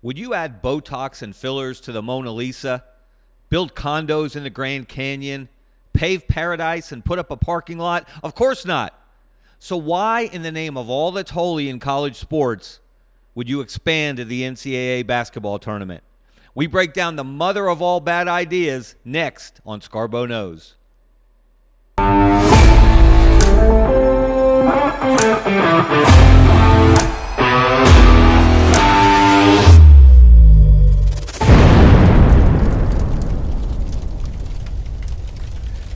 Would you add Botox and fillers to the Mona Lisa, build condos in the Grand Canyon, pave paradise, and put up a parking lot? Of course not. So why, in the name of all that's holy in college sports, would you expand to the NCAA basketball tournament? We break down the mother of all bad ideas next on Scarbo Knows.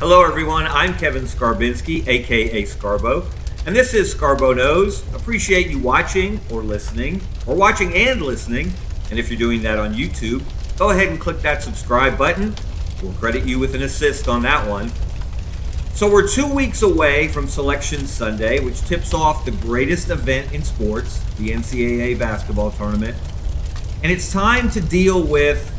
Hello everyone, I'm Kevin Skarbinski, aka Scarbo, and this is Scarbo Knows. Appreciate you watching or listening, or watching and listening, and if you're doing that on YouTube, go ahead and click that subscribe button. We'll credit you with an assist on that one. So we're 2 weeks away from Selection Sunday, which tips off the greatest event in sports, the NCAA basketball tournament, and it's time to deal with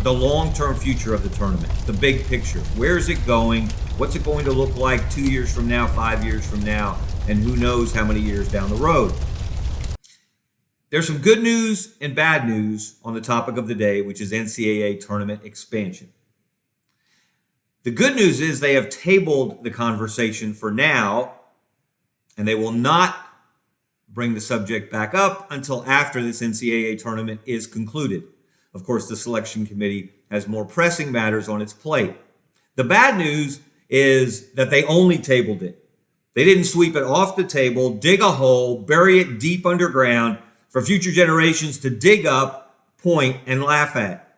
the long-term future of the tournament, the big picture. Where is it going? What's it going to look like 2 years from now, 5 years from now, and who knows how many years down the road? There's some good news and bad news on the topic of the day, which is NCAA tournament expansion. The good news is they have tabled the conversation for now, and they will not bring the subject back up until after this NCAA tournament is concluded. Of course, the selection committee has more pressing matters on its plate. The bad news is that they only tabled it. They didn't sweep it off the table, dig a hole, bury it deep underground for future generations to dig up, point, and laugh at.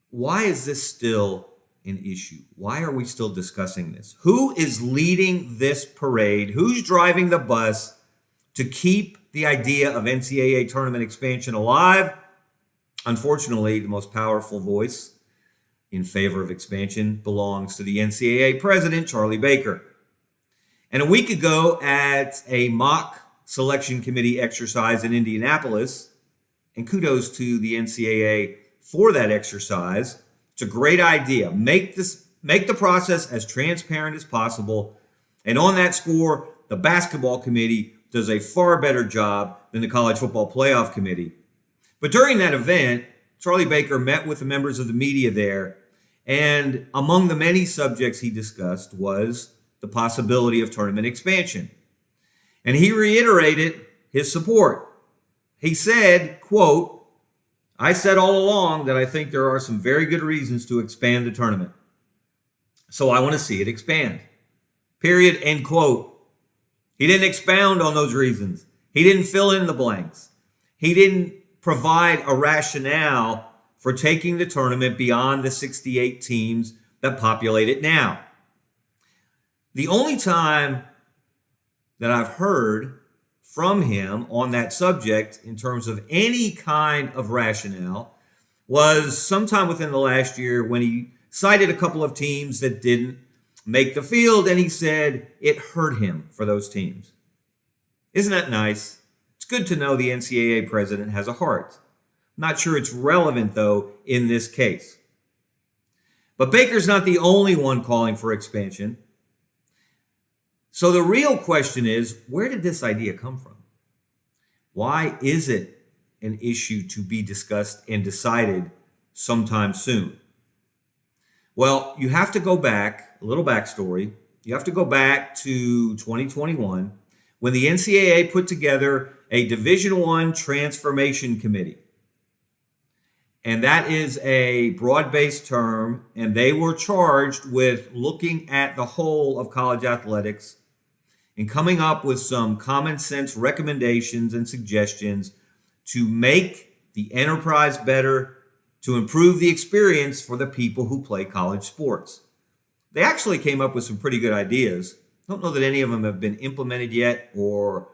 Why is this still an issue? Why are we still discussing this? Who is leading this parade? Who's driving the bus to keep the idea of NCAA tournament expansion alive? Unfortunately, the most powerful voice in favor of expansion belongs to the NCAA president, Charlie Baker. And a week ago at a mock selection committee exercise in Indianapolis, and kudos to the NCAA for that exercise, it's a great idea. Make the process as transparent as possible. And on that score, the basketball committee does a far better job than the College Football Playoff Committee. But during that event, Charlie Baker met with the members of the media there, and among the many subjects he discussed was the possibility of tournament expansion. And he reiterated his support. He said, quote, "I said all along that I think there are some very good reasons to expand the tournament. So I want to see it expand. Period," end quote. He didn't expound on those reasons. He didn't fill in the blanks. He didn't provide a rationale for taking the tournament beyond the 68 teams that populate it now. The only time that I've heard from him on that subject in terms of any kind of rationale was sometime within the last year when he cited a couple of teams that didn't make the field, and he said it hurt him for those teams. Isn't that nice? It's good to know the NCAA president has a heart. I'm not sure it's relevant, though, in this case. But Baker's not the only one calling for expansion. So the real question is, where did this idea come from? Why is it an issue to be discussed and decided sometime soon? Well, you have to go back, a little backstory. You have to go back to 2021 when the NCAA put together a Division I transformation committee. And that is a broad-based term, and they were charged with looking at the whole of college athletics and coming up with some common sense recommendations and suggestions to make the enterprise better, to improve the experience for the people who play college sports. They actually came up with some pretty good ideas. Don't know that any of them have been implemented yet or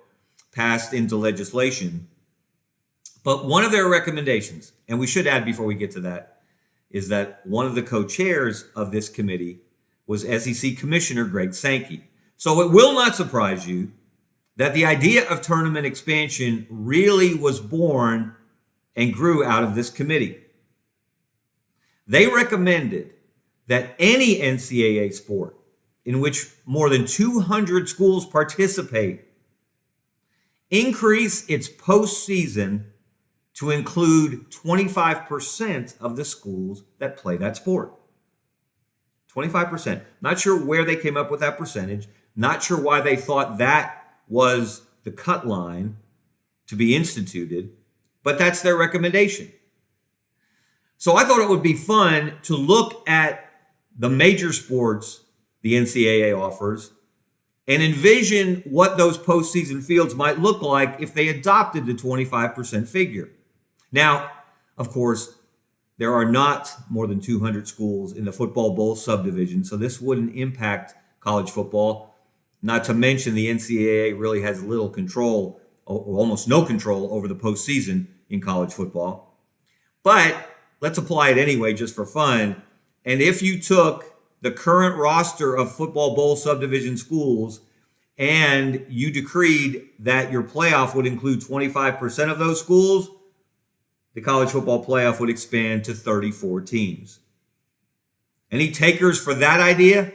passed into legislation. But one of their recommendations, and we should add before we get to that, is that one of the co-chairs of this committee was SEC Commissioner Greg Sankey. So it will not surprise you that the idea of tournament expansion really was born and grew out of this committee. They recommended that any NCAA sport in which more than 200 schools participate increase its postseason to include 25% of the schools that play that sport. 25%. Not sure where they came up with that percentage. Not sure why they thought that was the cut line to be instituted, but that's their recommendation. So I thought it would be fun to look at the major sports the NCAA offers and envision what those postseason fields might look like if they adopted the 25% figure. Now, of course, there are not more than 200 schools in the football bowl subdivision, so this wouldn't impact college football. Not to mention the NCAA really has little control, or almost no control, over the postseason in college football. But let's apply it anyway just for fun. And if you took the current roster of football bowl subdivision schools and you decreed that your playoff would include 25% of those schools, the college football playoff would expand to 34 teams. Any takers for that idea?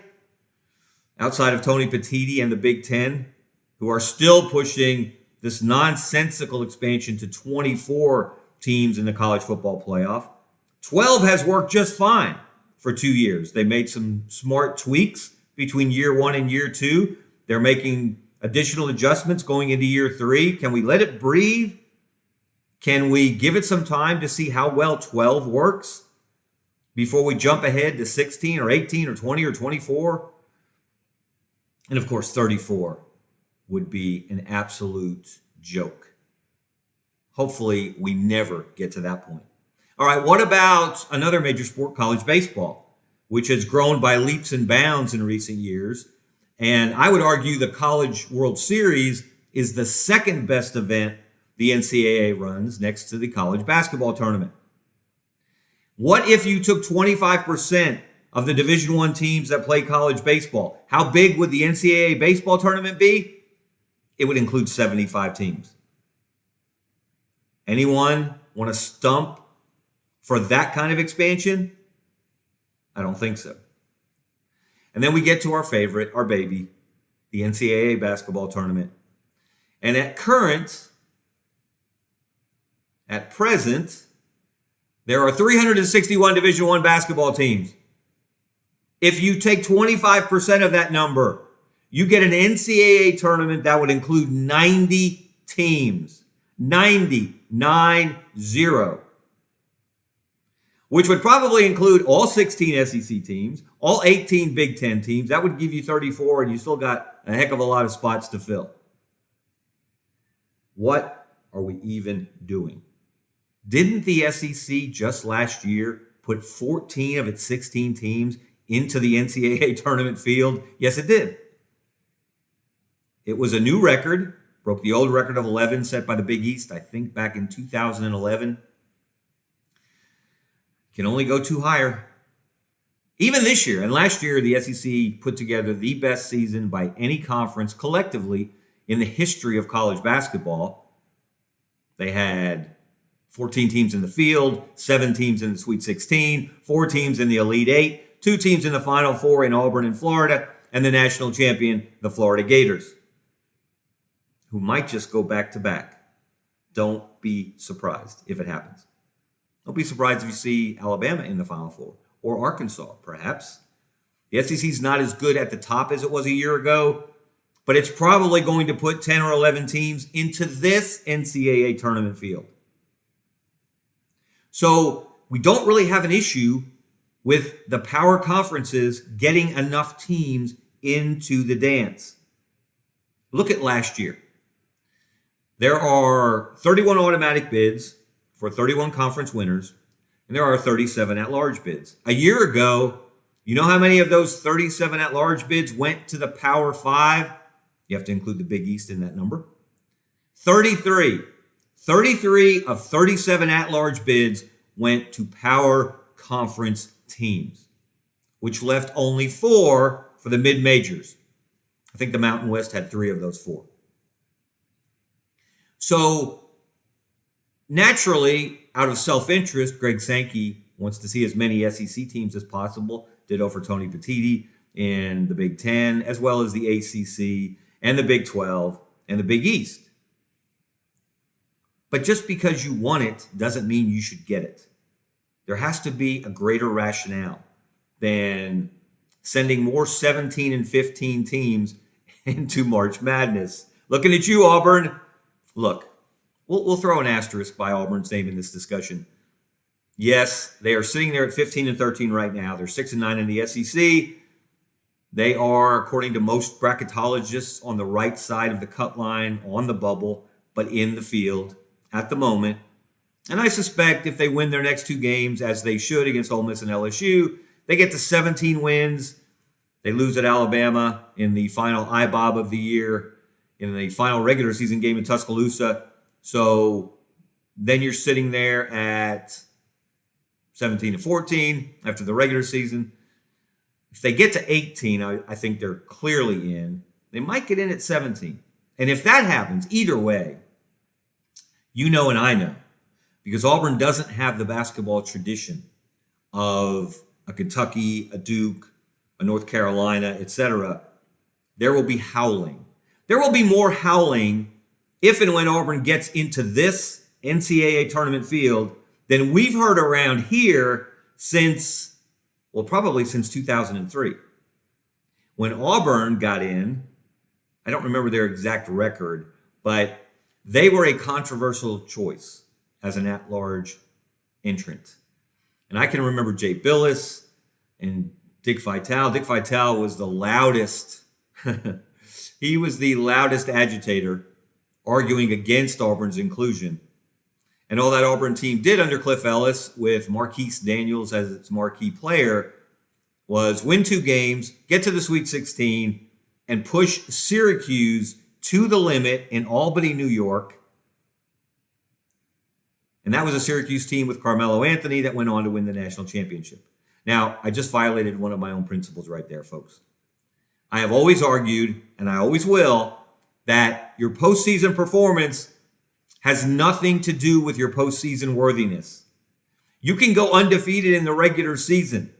Outside of Tony Petitti and the Big Ten, who are still pushing this nonsensical expansion to 24 teams in the college football playoff. 12 has worked just fine for 2 years. They made some smart tweaks between year 1 and year 2. They're making additional adjustments going into year 3. Can we let it breathe? Can we give it some time to see how well 12 works before we jump ahead to 16 or 18 or 20 or 24? And of course, 34 would be an absolute joke. Hopefully, we never get to that point. All right, what about another major sport, college baseball, which has grown by leaps and bounds in recent years? And I would argue the College World Series is the second best event the NCAA runs next to the college basketball tournament. What if you took 25% of the Division I teams that play college baseball? How big would the NCAA baseball tournament be? It would include 75 teams. Anyone want to stump for that kind of expansion? I don't think so. And then we get to our favorite, our baby, the NCAA basketball tournament. And at present, there are 361 Division I basketball teams. If you take 25% of that number, you get an NCAA tournament that would include 90 teams. 90, 9-0. Which would probably include all 16 SEC teams, all 18 Big Ten teams. That would give you 34, and you still got a heck of a lot of spots to fill. What are we even doing? Didn't the SEC just last year put 14 of its 16 teams into the NCAA tournament field? Yes, it did. It was a new record, broke the old record of 11 set by the Big East, I think back in 2011. Can only go 2 higher. Even this year, and last year, the SEC put together the best season by any conference collectively in the history of college basketball. They had 14 teams in the field, 7 teams in the Sweet 16, 4 teams in the Elite 8, 2 teams in the Final Four in Auburn and Florida, and the national champion, the Florida Gators, who might just go back-to-back. Don't be surprised if it happens. Don't be surprised if you see Alabama in the Final Four, or Arkansas, perhaps. The SEC's not as good at the top as it was a year ago, but it's probably going to put 10 or 11 teams into this NCAA tournament field. So we don't really have an issue with the power conferences getting enough teams into the dance. Look at last year. There are 31 automatic bids for 31 conference winners, and there are 37 at-large bids. A year ago, you know how many of those 37 at-large bids went to the Power 5? You have to include the Big East in that number. 33. 33 of 37 at-large bids went to Power Conference teams, which left only 4 for the mid-majors. I think the Mountain West had 3 of those 4. So, naturally, out of self-interest, Greg Sankey wants to see as many SEC teams as possible. Ditto for Tony Petitti in the Big Ten, as well as the ACC and the Big 12 and the Big East. But just because you want it doesn't mean you should get it. There has to be a greater rationale than sending more 17 and 15 teams into March Madness. Looking at you, Auburn. Look, we'll throw an asterisk by Auburn's name in this discussion. Yes, they are sitting there at 15 and 13 right now. They're 6 and 9 in the SEC. They are, according to most bracketologists, on the right side of the cut line, on the bubble, but in the field at the moment. And I suspect if they win their next two games, as they should against Ole Miss and LSU, they get to 17 wins. They lose at Alabama in the final IBOB of the year, in the final regular season game in Tuscaloosa. So then you're sitting there at 17 and 14 after the regular season. If they get to 18, I think they're clearly in. They might get in at 17. And if that happens, either way, you know and I know, because Auburn doesn't have the basketball tradition of a Kentucky, a Duke, a North Carolina, etc., there will be howling. There will be more howling if and when Auburn gets into this NCAA tournament field than we've heard around here since, well, probably since 2003. When Auburn got in, I don't remember their exact record, but they were a controversial choice as an at-large entrant. And I can remember Jay Billis and Dick Vitale. Dick Vitale was the loudest. He was the loudest agitator arguing against Auburn's inclusion. And all that Auburn team did under Cliff Ellis with Marquise Daniels as its marquee player was win 2 games, get to the Sweet 16, and push Syracuse to the limit in Albany, New York. And that was a Syracuse team with Carmelo Anthony that went on to win the national championship. Now, I just violated one of my own principles right there, folks. I have always argued, and I always will, that your postseason performance has nothing to do with your postseason worthiness. You can go undefeated in the regular season,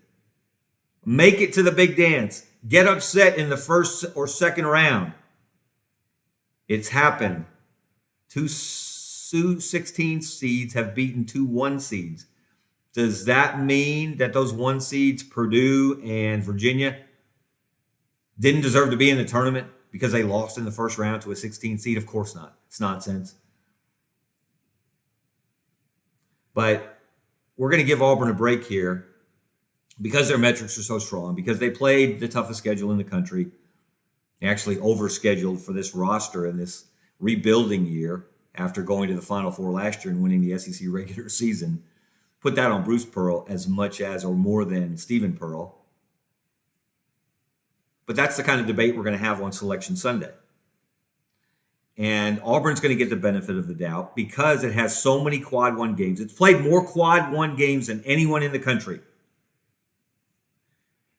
make it to the big dance, get upset in the first or second round. It's happened. 2 16 seeds have beaten 2 1 seeds. Does that mean that those 1 seeds, Purdue and Virginia, didn't deserve to be in the tournament because they lost in the first round to a 16 seed? Of course not. It's nonsense. But we're going to give Auburn a break here because their metrics are so strong, because they played the toughest schedule in the country. They actually overscheduled for this roster in this rebuilding year after going to the Final Four last year and winning the SEC regular season. Put that on Bruce Pearl as much as or more than Stephen Pearl. But that's the kind of debate we're going to have on Selection Sunday. And Auburn's going to get the benefit of the doubt because it has so many Quad 1 games. It's played more Quad 1 games than anyone in the country.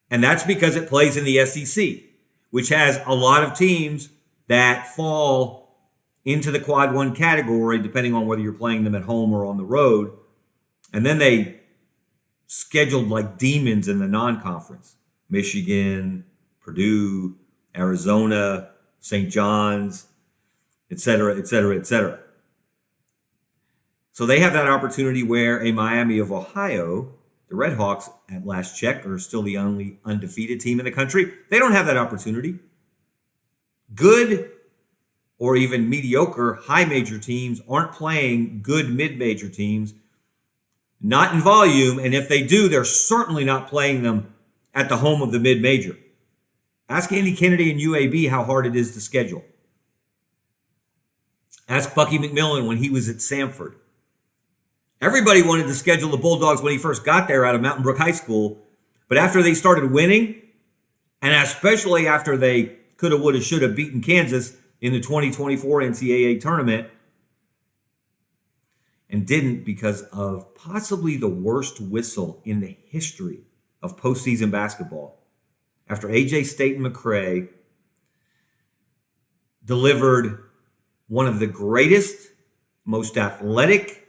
And that's because it plays in the SEC, which has a lot of teams that fall into the Quad 1 category, depending on whether you're playing them at home or on the road. And then they scheduled like demons in the non-conference. Michigan, Purdue, Arizona, St. John's, et cetera, et cetera, et cetera. So they have that opportunity where a Miami of Ohio, the Red Hawks at last check, are still the only undefeated team in the country. They don't have that opportunity. Good or even mediocre high major teams aren't playing good mid-major teams, not in volume, and if they do, they're certainly not playing them at the home of the mid-major. Ask Andy Kennedy and UAB how hard it is to schedule. Ask Bucky McMillan when he was at Samford. Everybody wanted to schedule the Bulldogs when he first got there out of Mountain Brook High School, but after they started winning, and especially after they coulda, woulda, shoulda beaten Kansas in the 2024 NCAA Tournament, and didn't because of possibly the worst whistle in the history of postseason basketball. After A.J. Staten-McCray delivered one of the greatest, most athletic,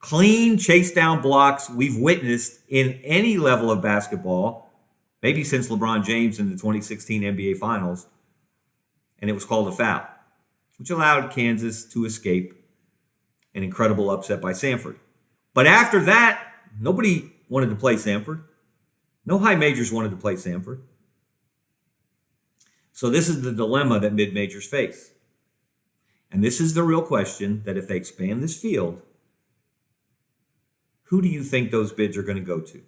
clean chase down blocks we've witnessed in any level of basketball, maybe since LeBron James in the 2016 NBA Finals, and it was called a foul, which allowed Kansas to escape An incredible upset by Samford. But after that, nobody wanted to play Samford. No high majors wanted to play Samford. So this is the dilemma that mid-majors face. And this is the real question, that if they expand this field, who do you think those bids are going to go to?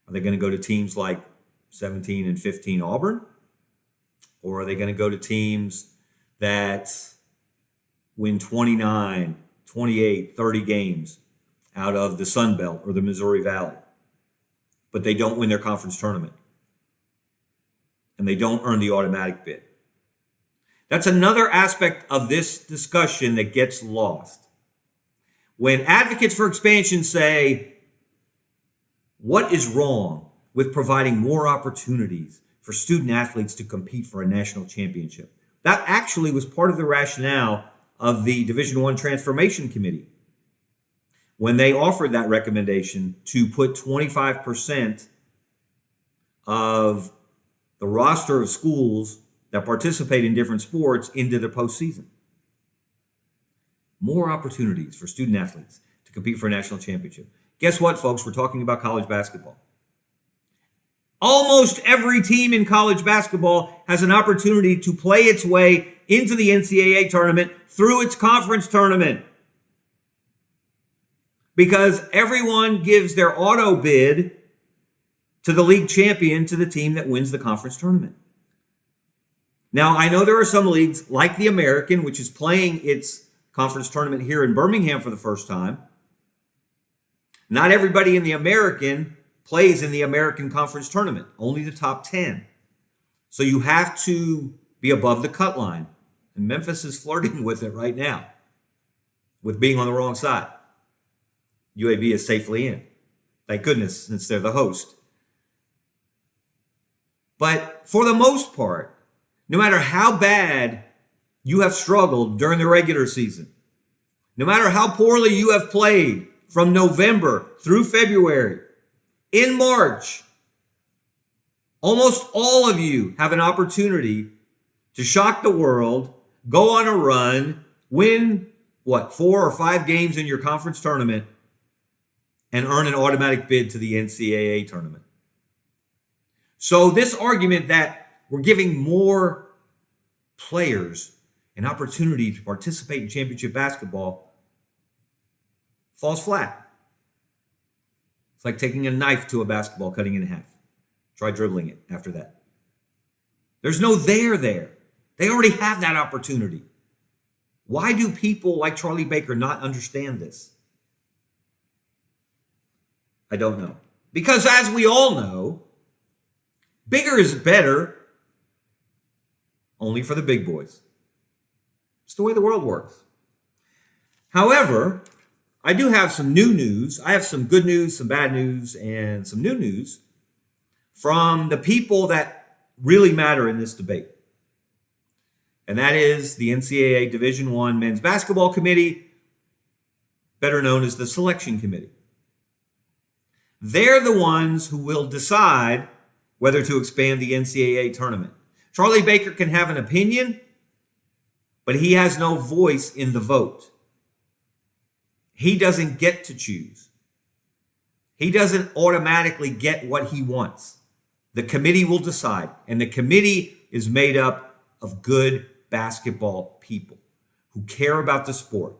Are they going to go to teams like 17 and 15 Auburn? Or are they going to go to teams that win 29, 28, 30 games out of the Sun Belt or the Missouri Valley, but they don't win their conference tournament and they don't earn the automatic bid? That's another aspect of this discussion that gets lost. When advocates for expansion say, what is wrong with providing more opportunities for student athletes to compete for a national championship? That actually was part of the rationale of the Division I Transformation Committee when they offered that recommendation to put 25% of the roster of schools that participate in different sports into the postseason. More opportunities for student athletes to compete for a national championship. Guess what, folks? We're talking about college basketball. Almost every team in college basketball has an opportunity to play its way into the NCAA tournament through its conference tournament, because everyone gives their auto bid to the league champion, to the team that wins the conference tournament. Now, I know there are some leagues like the American, which is playing its conference tournament here in Birmingham for the first time. Not everybody in the American plays in the American Conference Tournament, only the top 10. So you have to be above the cut line. And Memphis is flirting with it right now, with being on the wrong side. UAB is safely in. Thank goodness, since they're the host. But for the most part, no matter how bad you have struggled during the regular season, no matter how poorly you have played from November through February, in March, almost all of you have an opportunity to shock the world, go on a run, win, 4 or 5 games in your conference tournament, and earn an automatic bid to the NCAA tournament. So this argument that we're giving more players an opportunity to participate in championship basketball falls flat. It's like taking a knife to a basketball, cutting it in half. Try dribbling it after that. There's no there. They already have that opportunity. Why do people like Charlie Baker not understand this? I don't know. Because as we all know, bigger is better only for the big boys. It's the way the world works. However, I do have some new news. I have some good news, some bad news, and some new news from the people that really matter in this debate. And that is the NCAA Division I Men's Basketball Committee, better known as the Selection Committee. They're the ones who will decide whether to expand the NCAA tournament. Charlie Baker can have an opinion, but he has no voice in the vote. He doesn't get to choose. He doesn't automatically get what he wants. The committee will decide, and the committee is made up of good basketball people who care about the sport,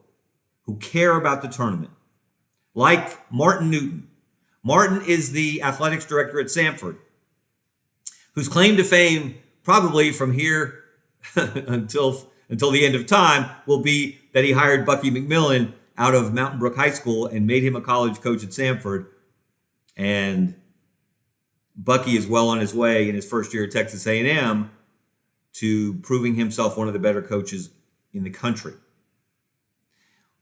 who care about the tournament, like Martin Newton. Martin is the athletics director at Samford, whose claim to fame, probably from here until the end of time, will be that he hired Bucky McMillan out of Mountain Brook High School and made him a college coach at Samford. And Bucky is well on his way in his first year at Texas A&M to proving himself one of the better coaches in the country.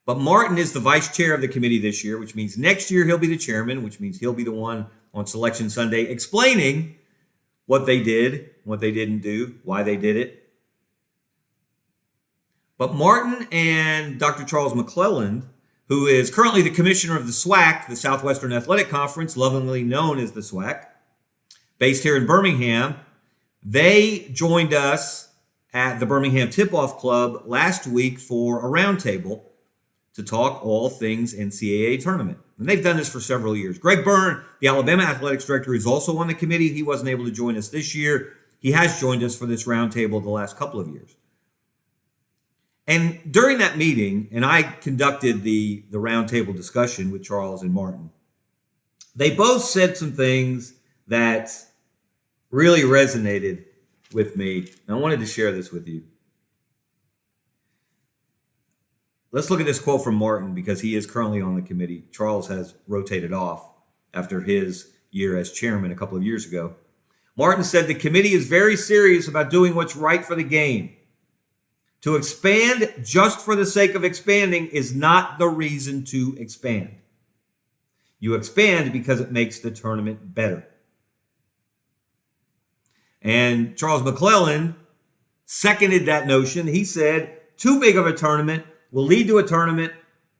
But Martin is the vice chair of the committee this year, which means next year he'll be the chairman, which means he'll be the one on Selection Sunday explaining what they did, what they didn't do, why they did it. But Martin and Dr. Charles McClelland, who is currently the commissioner of the SWAC, the Southwestern Athletic Conference, lovingly known as the SWAC, based here in Birmingham, they joined us at the Birmingham Tip-Off Club last week for a roundtable to talk all things NCAA tournament. And they've done this for several years. Greg Byrne, the Alabama athletics director, is also on the committee. He wasn't able to join us this year. He has joined us for this roundtable the last couple of years. And during that meeting, and I conducted the roundtable discussion with Charles and Martin, they both said some things that really resonated with me. And I wanted to share this with you. Let's look at this quote from Martin because he is currently on the committee. Charles has rotated off after his year as chairman a couple of years ago. Martin said, "The committee is very serious about doing what's right for the game. To expand just for the sake of expanding is not the reason to expand. You expand because it makes the tournament better." And Charles McClellan seconded that notion. He said, "Too big of a tournament will lead to a tournament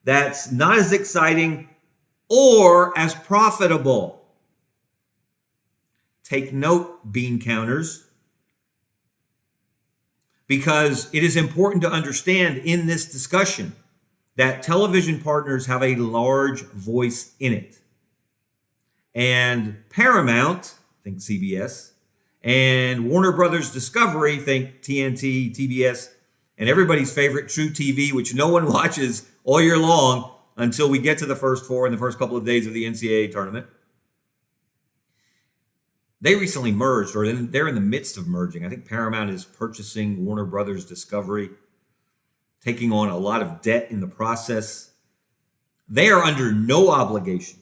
that's not as exciting or as profitable." Take note, bean counters, because it is important to understand in this discussion that television partners have a large voice in it. And Paramount, think CBS, and Warner Brothers Discovery, think TNT, TBS, and everybody's favorite True TV, which no one watches all year long until we get to the first four in the first couple of days of the NCAA tournament. They recently merged, or they're in the midst of merging. I think Paramount is purchasing Warner Brothers Discovery, taking on a lot of debt in the process. They are under no obligation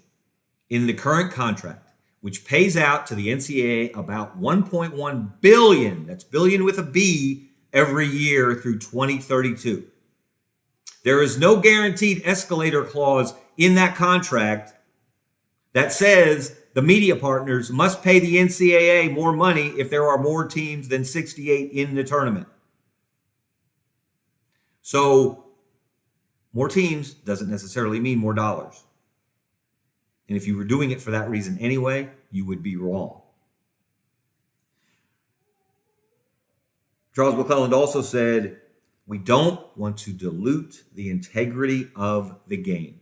in the current contract, which pays out to the NCAA about $1.1 billion, that's billion with a B, every year through 2032. There is no guaranteed escalator clause in that contract that says the media partners must pay the NCAA more money if there are more teams than 68 in the tournament. So more teams doesn't necessarily mean more dollars. And if you were doing it for that reason anyway, you would be wrong. Charles McClelland also said, "We don't want to dilute the integrity of the game."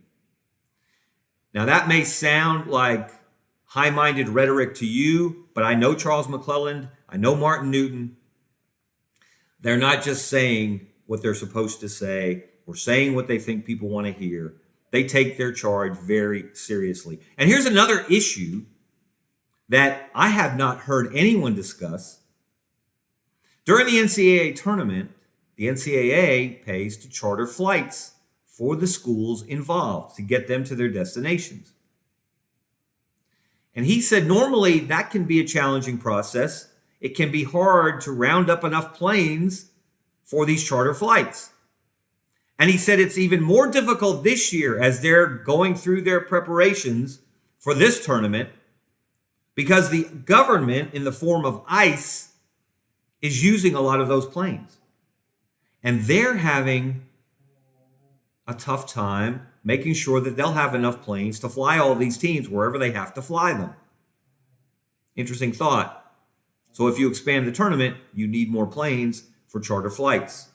Now that may sound like high-minded rhetoric to you, but I know Charles McClelland, I know Martin Newton. They're not just saying what they're supposed to say or saying what they think people want to hear. They take their charge very seriously. And here's another issue that I have not heard anyone discuss. During the NCAA tournament, the NCAA pays to charter flights for the schools involved to get them to their destinations. And he said normally that can be a challenging process. It can be hard to round up enough planes for these charter flights. And he said it's even more difficult this year as they're going through their preparations for this tournament because the government, in the form of ICE, is using a lot of those planes. And they're having a tough time making sure that they'll have enough planes to fly all these teams wherever they have to fly them. Interesting thought. So if you expand the tournament, you need more planes for charter flights.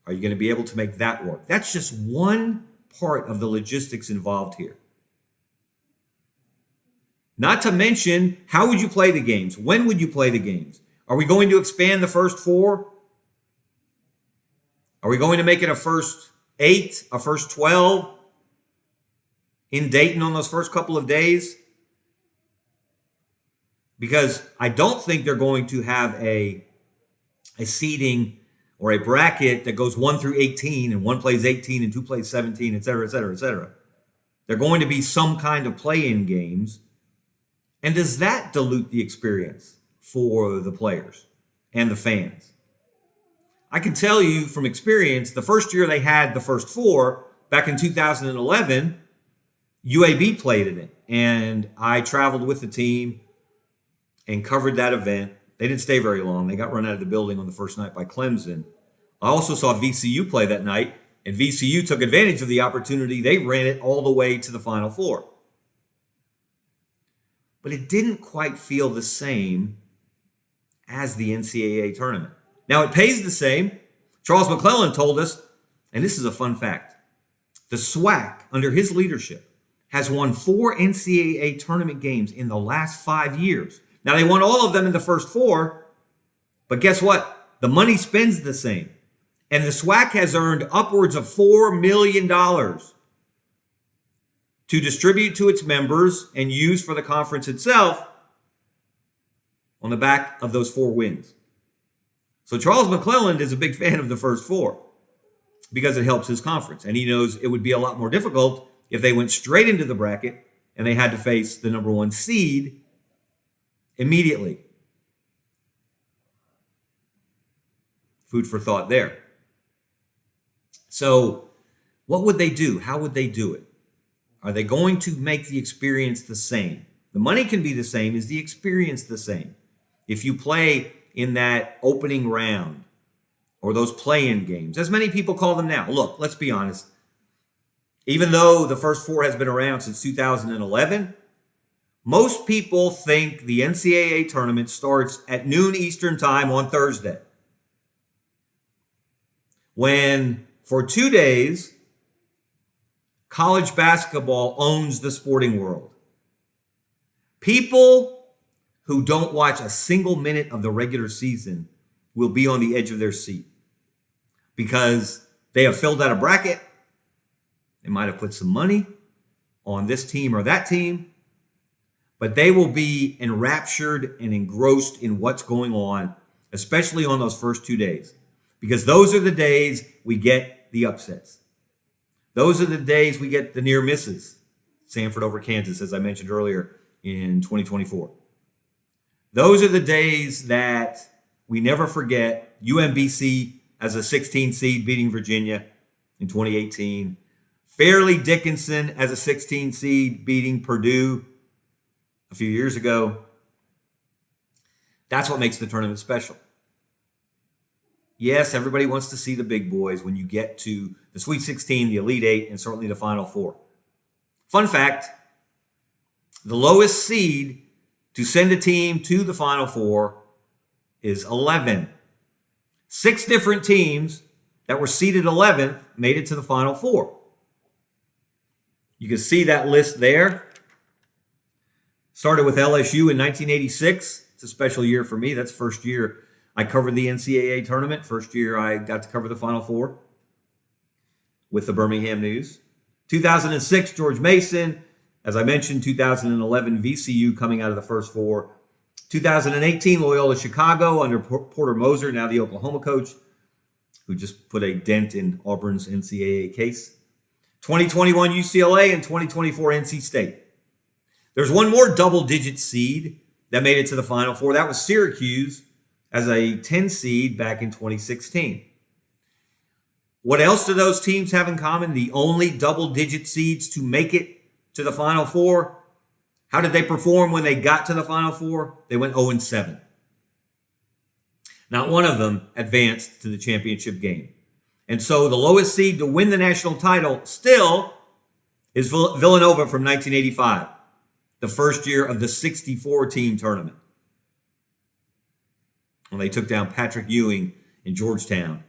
Are you going to be able to make that work? That's just one part of the logistics involved here. Not to mention, how would you play the games? When would you play the games? Are we going to expand the first four? Are we going to make it a first 8, a first 12 in Dayton on those first couple of days? Because I don't think they're going to have a seeding or a bracket that goes 1 through 18 and one plays 18 and two plays 17, et cetera, et cetera, et cetera. They're going to be some kind of play-in games. And does that dilute the experience for the players and the fans? I can tell you from experience, the first year they had the first four, back in 2011, UAB played in it. And I traveled with the team and covered that event. They didn't stay very long. They got run out of the building on the first night by Clemson. I also saw VCU play that night, and VCU took advantage of the opportunity. They ran it all the way to the Final Four. But it didn't quite feel the same as the NCAA tournament. Now, it pays the same. Charles McClelland told us, and this is a fun fact, The SWAC, under his leadership, has won 4 NCAA tournament games in the last 5 years. Now, they won all of them in the first 4, but guess what? The money spends the same. And the SWAC has earned upwards of $4 million to distribute to its members and use for the conference itself on the back of those 4 wins. So Charles McClelland is a big fan of the first 4 because it helps his conference. And he knows it would be a lot more difficult if they went straight into the bracket and they had to face the number 1 seed immediately. Food for thought there. So what would they do? How would they do it? Are they going to make the experience the same? The money can be the same. Is the experience the same? If you play in that opening round or those play-in games, as many people call them now. Look, let's be honest. Even though the first 4 has been around since 2011, most people think the NCAA tournament starts at noon Eastern time on Thursday, when for 2 days, college basketball owns the sporting world. People who don't watch a single minute of the regular season will be on the edge of their seat because they have filled out a bracket. They might have put some money on this team or that team, but they will be enraptured and engrossed in what's going on, especially on those first 2 days, because those are the days we get the upsets. Those are the days we get the near misses. Samford over Kansas, as I mentioned earlier, in 2024. Those are the days that we never forget. UMBC as a 16 seed beating Virginia in 2018. Fairleigh Dickinson as a 16 seed beating Purdue a few years ago. That's what makes the tournament special. Yes, everybody wants to see the big boys when you get to the Sweet 16, the Elite 8, and certainly the Final 4. Fun fact, the lowest seed to send a team to the Final 4 is 11. 6 different teams that were seeded 11th made it to the Final 4. You can see that list there. Started with LSU in 1986. It's a special year for me. That's the first year I covered the NCAA tournament. First year I got to cover the Final 4 with the Birmingham News. 2006, George Mason. As I mentioned, 2011, VCU coming out of the first 4. 2018, Loyola Chicago under Porter Moser, now the Oklahoma coach, who just put a dent in Auburn's NCAA case. 2021, UCLA, and 2024, NC State. There's one more double-digit seed that made it to the Final 4. That was Syracuse as a 10 seed back in 2016. What else do those teams have in common? The only double-digit seeds to make it to the Final 4. How did they perform when they got to the Final 4? They went 0-7. Not one of them advanced to the championship game. And so the lowest seed to win the national title still is Villanova from 1985, the first year of the 64-team tournament, when they took down Patrick Ewing in Georgetown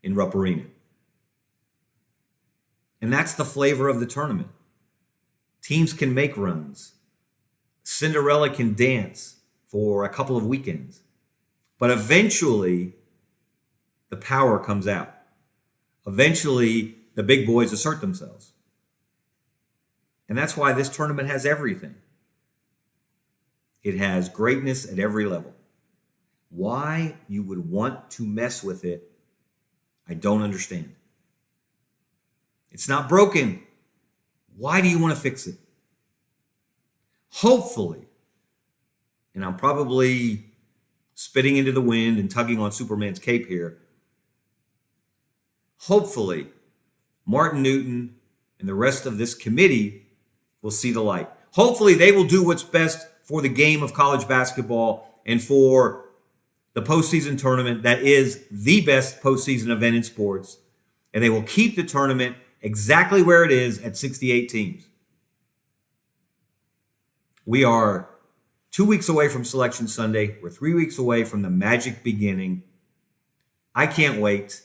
in Rupp Arena. And that's the flavor of the tournament. Teams can make runs. Cinderella can dance for a couple of weekends. But eventually, the power comes out. Eventually, the big boys assert themselves. And that's why this tournament has everything. It has greatness at every level. Why you would want to mess with it, I don't understand. It's not broken. Why do you want to fix it? Hopefully, and I'm probably spitting into the wind and tugging on Superman's cape here, hopefully, Martin Newton and the rest of this committee will see the light. Hopefully, they will do what's best for the game of college basketball and for the postseason tournament that is the best postseason event in sports. And they will keep the tournament exactly where it is at 68 teams. We are 2 weeks away from Selection Sunday. We're 3 weeks away from the magic beginning. I can't wait.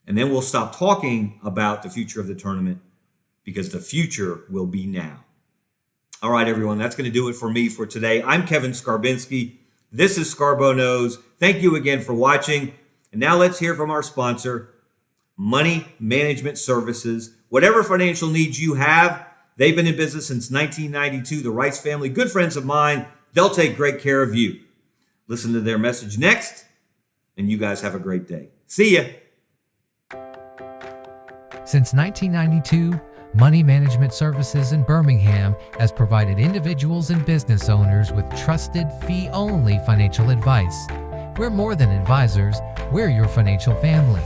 And then we'll stop talking about the future of the tournament because the future will be now. All right, everyone, that's going to do it for me for today. I'm Kevin Skarbinski. This is Scarbo Knows. Thank you again for watching. And now let's hear from our sponsor, Money Management Services. Whatever financial needs you have, they've been in business since 1992. The Rice family, good friends of mine, they'll take great care of you. Listen to their message next, and you guys have a great day. See ya. Since 1992, Money Management Services in Birmingham has provided individuals and business owners with trusted, fee-only financial advice. We're more than advisors, we're your financial family.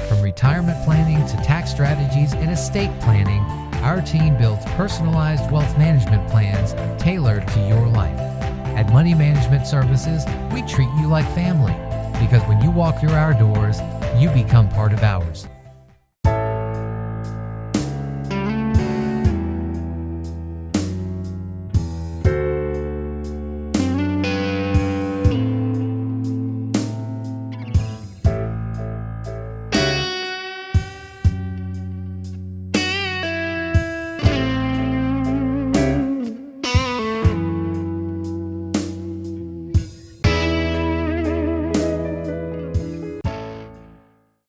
From retirement planning to tax strategies and estate planning, our team builds personalized wealth management plans tailored to your life. At Money Management Services, we treat you like family, because when you walk through our doors, you become part of ours.